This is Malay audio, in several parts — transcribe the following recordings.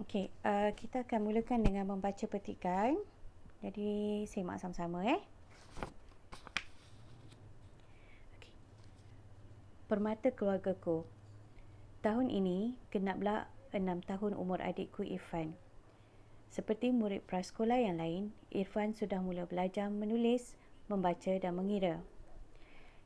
Okey, kita akan mulakan dengan membaca petikan. Jadi, simak sama-sama Okey. Permata keluargaku. Tahun ini genaplah 6 tahun umur adikku Irfan. Seperti murid prasekolah yang lain, Irfan sudah mula belajar menulis, membaca dan mengira.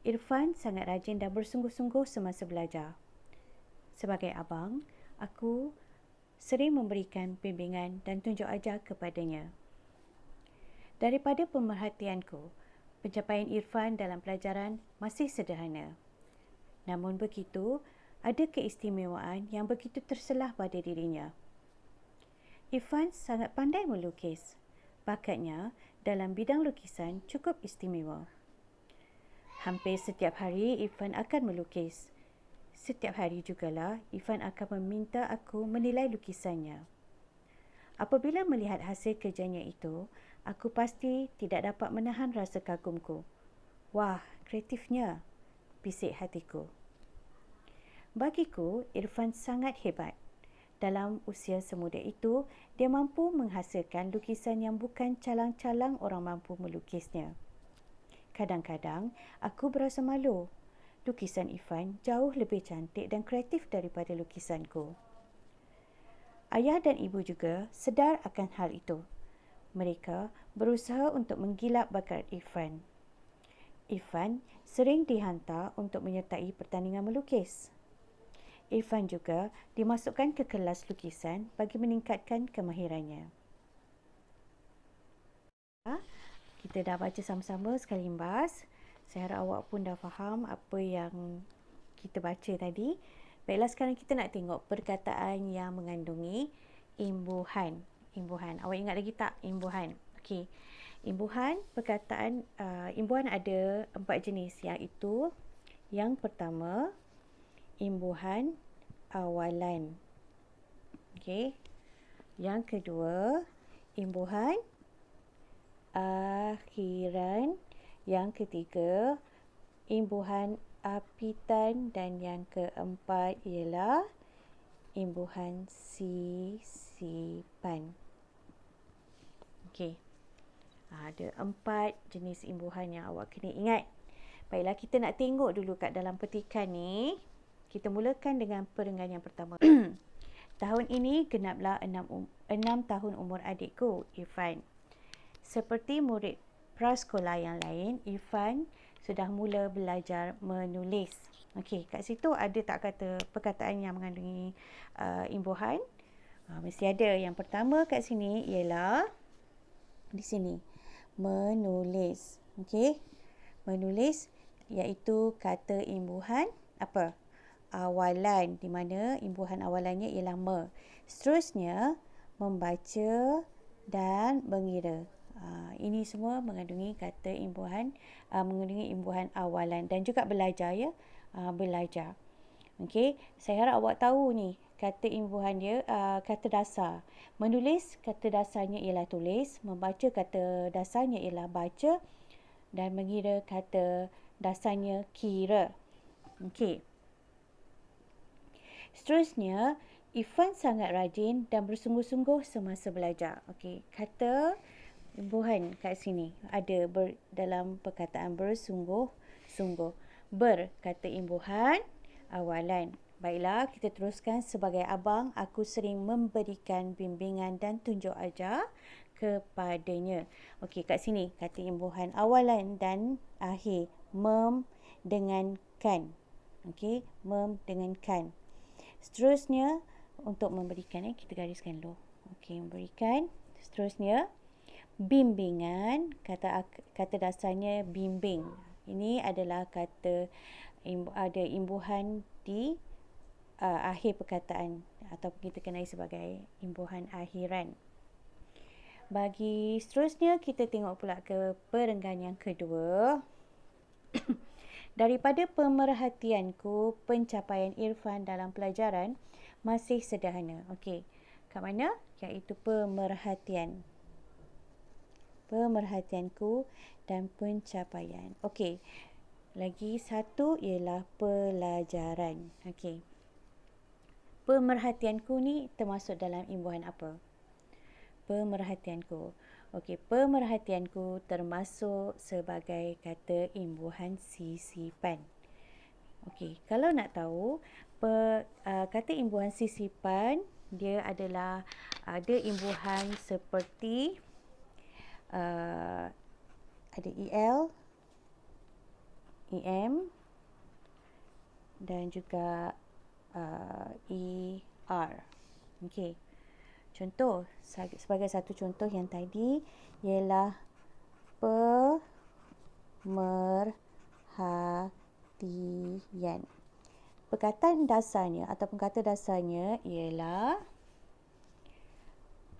Irfan sangat rajin dan bersungguh-sungguh semasa belajar. Sebagai abang, aku sering memberikan bimbingan dan tunjuk ajar kepadanya. Daripada pemerhatianku, pencapaian Irfan dalam pelajaran masih sederhana. Namun begitu, ada keistimewaan yang begitu terselah pada dirinya. Irfan sangat pandai melukis. Bakatnya dalam bidang lukisan cukup istimewa. Hampir setiap hari Irfan akan melukis. Setiap hari jugalah Irfan akan meminta aku menilai lukisannya. Apabila melihat hasil kerjanya itu, aku pasti tidak dapat menahan rasa kagumku. Wah, kreatifnya, bisik hatiku. Bagiku, Irfan sangat hebat. Dalam usia semuda itu, dia mampu menghasilkan lukisan yang bukan calang-calang orang mampu melukisnya. Kadang-kadang, aku berasa malu. Lukisan Irfan jauh lebih cantik dan kreatif daripada lukisanku. Ayah dan ibu juga sedar akan hal itu. Mereka berusaha untuk menggilap bakat Irfan. Irfan sering dihantar untuk menyertai pertandingan melukis. Irfan juga dimasukkan ke kelas lukisan bagi meningkatkan kemahirannya. Kita dah baca sama-sama sekali imbas. Saya harap awak pun dah faham apa yang kita baca tadi. Baiklah, sekarang kita nak tengok perkataan yang mengandungi imbuhan. Imbuhan. Awak ingat lagi tak imbuhan? Okey. Imbuhan, perkataan imbuhan ada 4 jenis, iaitu yang pertama, imbuhan awalan. Okey. Yang kedua, imbuhan akhiran. Yang ketiga, imbuhan apitan. Dan yang keempat ialah imbuhan sisipan. Okey. Ada 4 jenis imbuhan yang awak kena ingat. Baiklah, kita nak tengok dulu kat dalam petikan ni. Kita mulakan dengan perenggan yang pertama. Tahun ini genaplah 6 tahun umur adikku, Irfan. Seperti murid prasekolah yang lain, Irfan sudah mula belajar menulis. Okey, kat situ ada tak kata perkataan yang mengandungi imbuhan? Mesti ada. Yang pertama kat sini ialah di sini, menulis. Okey, menulis iaitu kata imbuhan apa? Awalan, di mana imbuhan awalannya ialah me. Seterusnya, membaca dan mengira. Ini semua mengandungi kata imbuhan, mengandungi imbuhan awalan dan juga belajar belajar. Okey, saya harap awak tahu ni kata imbuhan dia, kata dasar. Menulis kata dasarnya ialah tulis, membaca kata dasarnya ialah baca dan mengira kata dasarnya kira. Okey. Seterusnya, Irfan sangat rajin dan bersungguh-sungguh semasa belajar. Okey, kata imbuhan kat sini ada dalam perkataan bersungguh-sungguh. Ber kata imbuhan awalan. Baiklah, kita teruskan. Sebagai abang, aku sering memberikan bimbingan dan tunjuk ajar kepadanya. Okey, kat sini kata imbuhan awalan dan akhir. Mem dengan kan. Okey, mem dengan kan. Seterusnya, untuk memberikan, kita gariskan dulu. Okey, memberikan. Seterusnya, bimbingan, kata dasarnya bimbing. Ini adalah kata ada imbuhan di akhir perkataan atau kita kenali sebagai imbuhan akhiran. Bagi seterusnya, kita tengok pula ke perenggan yang kedua. Daripada pemerhatianku, pencapaian Irfan dalam pelajaran masih sederhana. Okey, kat mana? Iaitu pemerhatian. Pemerhatianku dan pencapaian. Okey, lagi satu ialah pelajaran. Okey, Pemerhatianku ni termasuk dalam imbuhan apa? Pemerhatianku. Okey, pemerhatianku termasuk sebagai kata imbuhan sisipan. Okey, kalau nak tahu kata imbuhan sisipan, dia adalah ada imbuhan seperti ada el, em dan juga er. Okey. Contoh, sebagai satu contoh yang tadi ialah pemerhatian. Perkataan dasarnya ataupun kata dasarnya ialah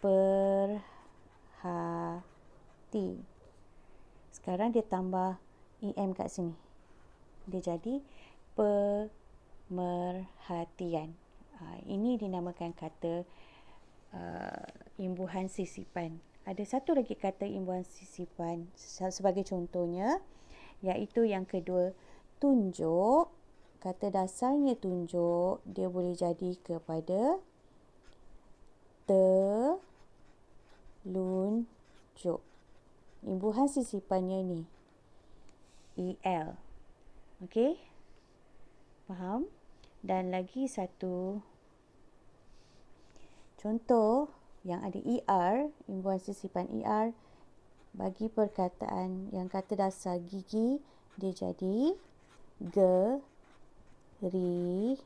perhati. Sekarang dia tambah em kat sini. Dia jadi pemerhatian. Ini dinamakan kata imbuhan sisipan. Ada satu lagi kata imbuhan sisipan sebagai contohnya, iaitu yang kedua, tunjuk. Kata dasarnya tunjuk, dia boleh jadi kepada telunjuk. Imbuhan sisipannya ni el. Okey? Faham? Dan lagi satu contoh yang ada imbuhan sisipan bagi perkataan yang kata dasar gigi, dia jadi gerigi.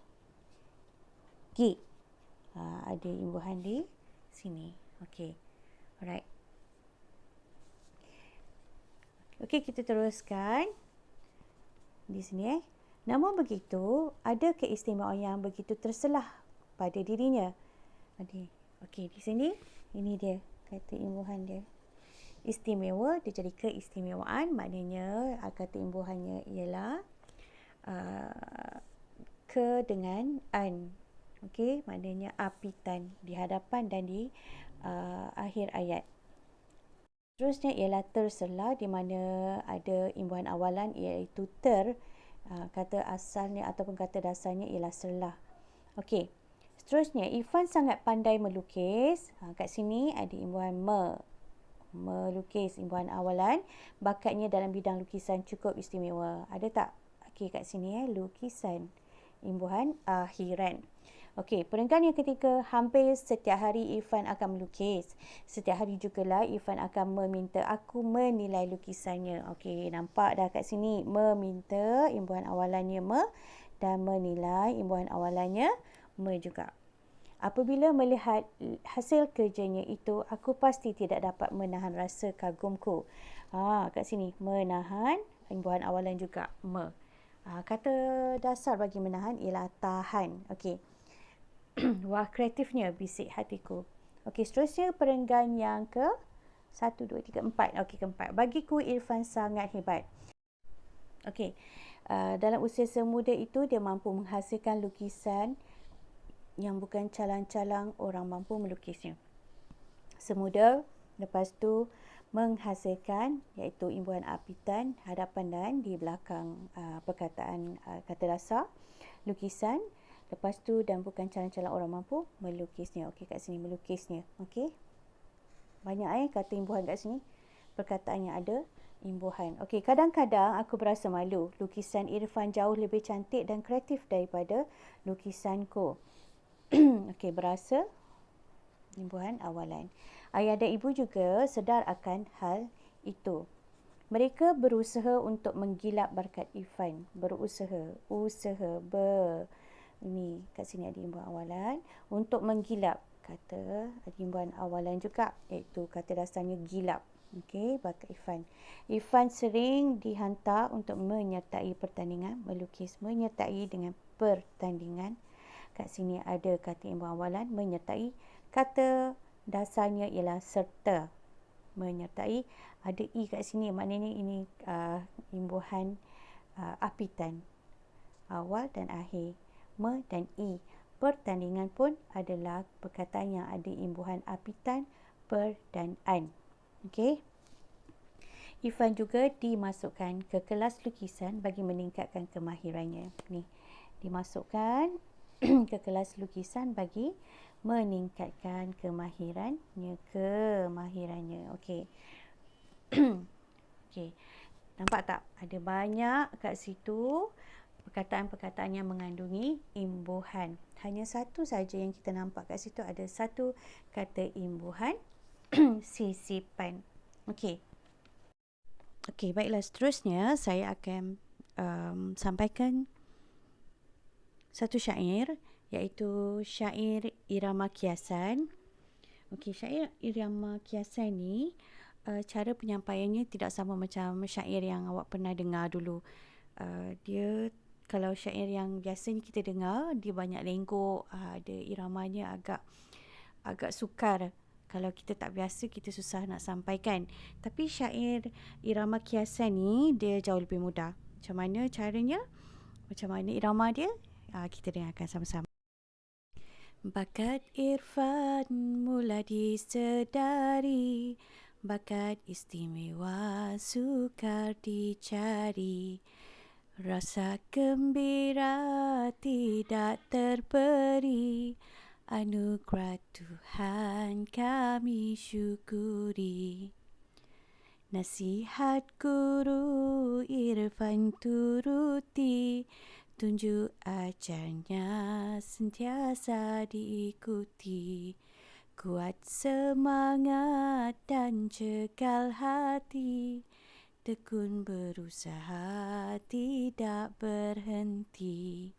Ada imbuhan di sini. Okey. Alright. Okey, kita teruskan di sini. Namun begitu, ada keistimewaan yang begitu terselah pada dirinya. Okey, di sini ini dia kata imbuhan dia. Istimewa, dia jadi keistimewaan, maknanya kata imbuhannya ialah ke dengan an. Okey, maknanya apitan di hadapan dan di akhir ayat. Seterusnya ialah terselah, di mana ada imbuhan awalan iaitu kata asalnya ataupun kata dasarnya ialah selah. Okey. Seterusnya, Irfan sangat pandai melukis. Kat sini ada imbuhan melukis, imbuhan awalan. Bakatnya dalam bidang lukisan cukup istimewa. Ada tak? Okey, kat sini lukisan. Imbuhan akhiran. Okey, perenggan yang ketiga, hampir setiap hari Irfan akan melukis. Setiap hari jugalah Irfan akan meminta aku menilai lukisannya. Okey, nampak dah kat sini. Meminta, imbuhan awalannya dan menilai, imbuhan awalannya juga. Apabila melihat hasil kerjanya itu, aku pasti tidak dapat menahan rasa kagumku. Kat sini, menahan, imbuhan awalan juga, kata dasar bagi menahan ialah tahan. Okey. Wah, kreatifnya bisik hatiku. Okey, seterusnya perenggan yang ke 1, 2, 3, 4. Okey, keempat. Bagiku Irfan sangat hebat. Okey. Dalam usia semuda itu, dia mampu menghasilkan lukisan yang bukan calang-calang orang mampu melukisnya. Semudah, lepas tu menghasilkan, iaitu imbuhan apitan hadapan dan di belakang perkataan kata dasar lukisan. Lepas tu dan bukan calang-calang orang mampu melukisnya. Okey, kat sini melukisnya. Okey. Banyak kata imbuhan kat sini. Perkataan yang ada imbuhan. Okey, kadang-kadang aku berasa malu. Lukisan Irfan jauh lebih cantik dan kreatif daripada lukisanku. Okey, berasa imbuhan awalan. Ayah dan ibu juga sedar akan hal itu. Mereka berusaha untuk menggilap bakat Irfan. Ini kat sini ada imbuhan awalan. Untuk menggilap, kata ada imbuhan awalan juga, iaitu kata dasarnya gilap. Okey, bakat Irfan. Irfan sering dihantar untuk menyertai pertandingan melukis. Menyertai dengan pertandingan. Kat sini ada kata imbuhan awalan menyertai. Kata dasarnya ialah serta. Menyertai. Ada i kat sini, maknanya ini imbuhan apitan. Awal dan akhir. Dan i. Pertandingan pun adalah perkataan yang ada imbuhan apitan, dan an. Okey. Irfan juga dimasukkan ke kelas lukisan bagi meningkatkan kemahirannya. Ni, dimasukkan ke kelas lukisan bagi meningkatkan kemahirannya. Okey. Okey. Nampak tak? Ada banyak kat situ perkataan-perkataan yang mengandungi imbuhan. Hanya satu saja yang kita nampak kat situ, ada satu kata imbuhan, sisipan. Okey. Okey, baiklah, seterusnya saya akan sampaikan satu syair, iaitu syair irama kiasan. Okey, syair irama kiasan ni cara penyampaiannya tidak sama macam syair yang awak pernah dengar dulu. Dia, kalau syair yang biasanya kita dengar, dia banyak lenggok, ada iramanya agak sukar. Kalau kita tak biasa, kita susah nak sampaikan. Tapi syair irama kiasan ni dia jauh lebih mudah. Macam mana caranya? Macam mana irama dia? Kita dengarkan sama-sama. Bakat irfan mula disedari, bakat istimewa sukar dicari. Rasa gembira tidak terperi, anugerah Tuhan kami syukuri. Nasihat guru irfan turuti, tunjuk ajarnya sentiasa diikuti. Kuat semangat dan cekal hati, tekun berusaha tidak berhenti.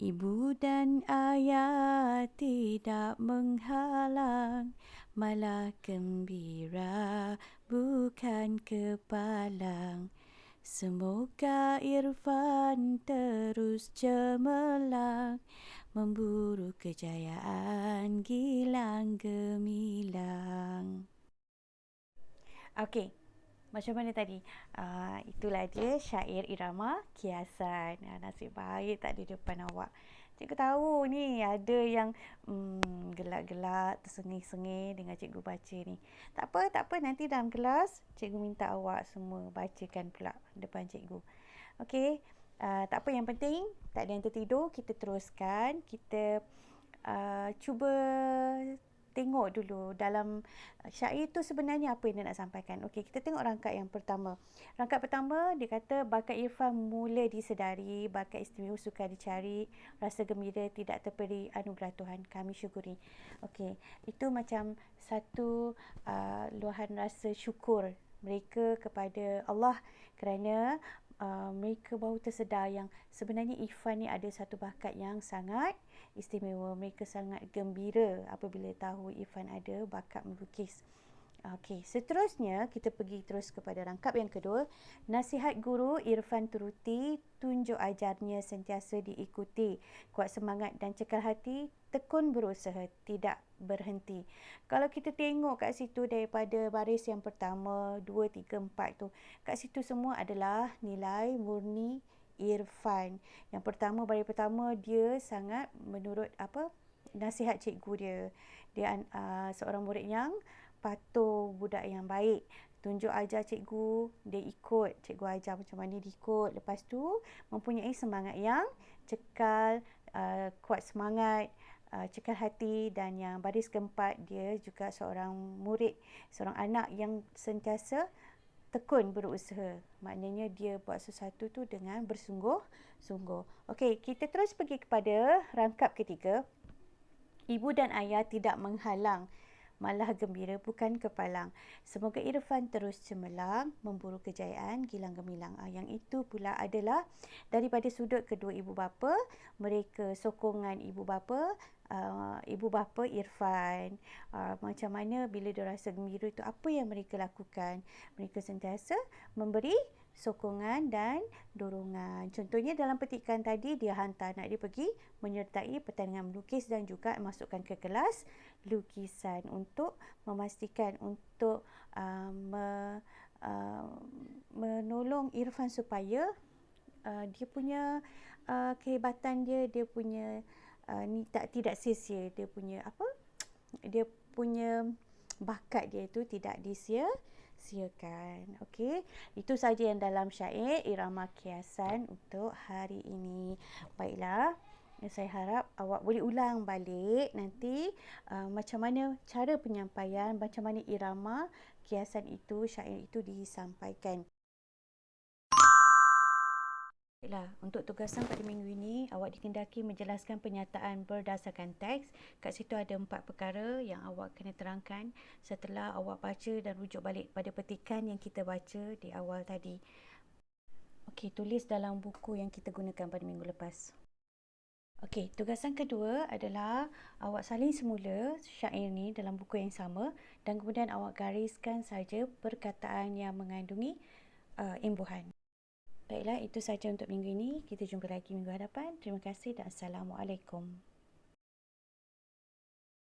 Ibu dan ayah tidak menghalang, malah gembira bukan kepalang. Semoga irfan terus cemerlang, memburu kejayaan gilang gemilang. Okey, macam mana tadi? Itulah dia syair irama kiasan. Nasib baik tak di depan awak. Cikgu tahu ni ada yang gelak-gelak, tersengih-sengih dengan cikgu baca ni. Tak apa. Nanti dalam kelas, cikgu minta awak semua bacakan pula depan cikgu. Okey, tak apa, yang penting tak ada yang tertidur. Kita teruskan. Kita cuba tengok dulu dalam syair tu sebenarnya apa yang dia nak sampaikan. Okey, kita tengok rangkap yang pertama. Rangkap pertama, dia kata bakat irfan mula disedari, bakat istimewa sukar dicari, rasa gembira tidak terperi, anugerah Tuhan kami syukuri. Okey, itu macam satu luahan rasa syukur mereka kepada Allah kerana mereka baru tersedar yang sebenarnya Irfan ni ada satu bakat yang sangat istimewa. Mereka sangat gembira apabila tahu Irfan ada bakat melukis. Okey, seterusnya kita pergi terus kepada rangkap yang kedua. Nasihat guru Irfan turuti, tunjuk ajarnya sentiasa diikuti. Kuat semangat dan cekal hati, tekun berusaha, tidak berhenti. Kalau kita tengok kat situ daripada baris yang pertama, 2, 3, 4 tu, kat situ semua adalah nilai murni Irfan. Yang pertama, baris pertama, dia sangat menurut nasihat cikgu dia. Dia seorang murid yang patuh, budak yang baik. Tunjuk ajar cikgu, dia ikut. Cikgu ajar macam mana dia ikut. Lepas tu, mempunyai semangat yang cekal, kuat semangat, cekal hati. Dan yang baris keempat, dia juga seorang murid, seorang anak yang sentiasa tekun berusaha. Maknanya dia buat sesuatu tu dengan bersungguh-sungguh. Okey, kita terus pergi kepada rangkap ketiga. Ibu dan ayah tidak menghalang, malah gembira bukan kepalang. Semoga Irfan terus cemerlang, memburu kejayaan gilang gemilang. Yang itu pula adalah daripada sudut kedua ibu bapa. Mereka sokongan ibu bapa Irfan. Macam mana bila dia rasa gembira itu, apa yang mereka lakukan? Mereka sentiasa memberi sokongan dan dorongan. Contohnya dalam petikan tadi, dia hantar anak dia pergi menyertai pertandingan melukis dan juga masukkan ke kelas lukisan untuk memastikan, untuk menolong Irfan supaya dia punya kehebatan dia punya tidak sia-sia, dia punya bakat dia itu tidak disia-siakan. Okey, itu saja yang dalam syair irama kiasan untuk hari ini. Baiklah, Saya harap awak boleh ulang balik nanti macam mana cara penyampaian, macam mana irama kiasan itu, syair itu disampaikan. Baiklah, untuk tugasan pada minggu ini, awak dikendaki menjelaskan pernyataan berdasarkan teks. Kat situ ada 4 perkara yang awak kena terangkan setelah awak baca dan rujuk balik pada petikan yang kita baca di awal tadi. Okey, tulis dalam buku yang kita gunakan pada minggu lepas. Okey, tugasan kedua adalah awak salin semula syair ni dalam buku yang sama dan kemudian awak gariskan saja perkataan yang mengandungi imbuhan. Baiklah, itu saja untuk minggu ini. Kita jumpa lagi minggu hadapan. Terima kasih dan Assalamualaikum.